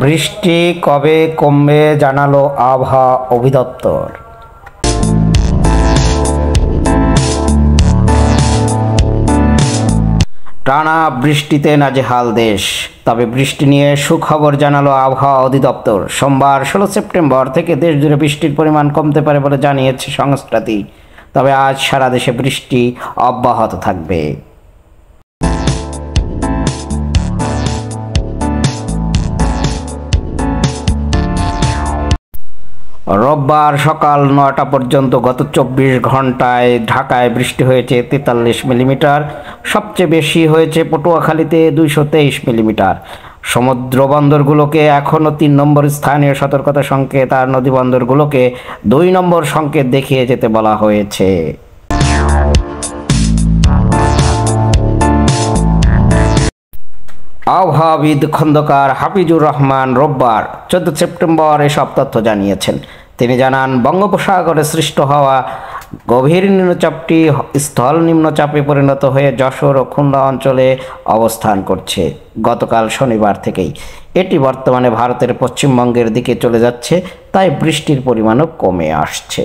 বৃষ্টি কবে কমবে জানালো আবহাওয়া অধিদপ্তর। টানা বৃষ্টিতে নাজেহাল দেশ, তবে বৃষ্টি নিয়ে সুখবর জানালো আবহাওয়া অধিদপ্তর। সোমবার 16 সেপ্টেম্বর থেকে দেশ জুড়ে বৃষ্টির পরিমাণ কমতে পারে বলে জানিয়েছে সংস্থাটি। তবে আজ সারা দেশে বৃষ্টি অব্যাহত থাকবে। রোববার সকাল 9টা পর্যন্ত গত 24 ঘন্টায় ঢাকায় বৃষ্টি হয়েছে 43 মিলিমিটার। সবচেয়ে বেশি হয়েছে পটুয়াখালীতে 223 মিলিমিটার। সমুদ্র বন্দরগুলোকে এখনও 3 নম্বর স্থানীয় সতর্কতা সংকেত আর নদী বন্দরগুলোকে 2 নম্বর সংকেত দেখিয়ে যেতে বলা হয়েছে। আবহাওয়াবিদ খন্দকার হাফিজুর রহমান রোববার 14 সেপ্টেম্বর এসব তথ্য জানিয়েছেন। তিনি জানান, বঙ্গোপসাগরে সৃষ্ট হওয়া গভীর নিম্নচাপটি স্থল নিম্নচাপে পরিণত হয়ে যশোর ও খুলনা অঞ্চলে অবস্থান করছে গতকাল শনিবার থেকেই। এটি বর্তমানে ভারতের পশ্চিমবঙ্গের দিকে চলে যাচ্ছে, তাই বৃষ্টির পরিমাণও কমে আসছে।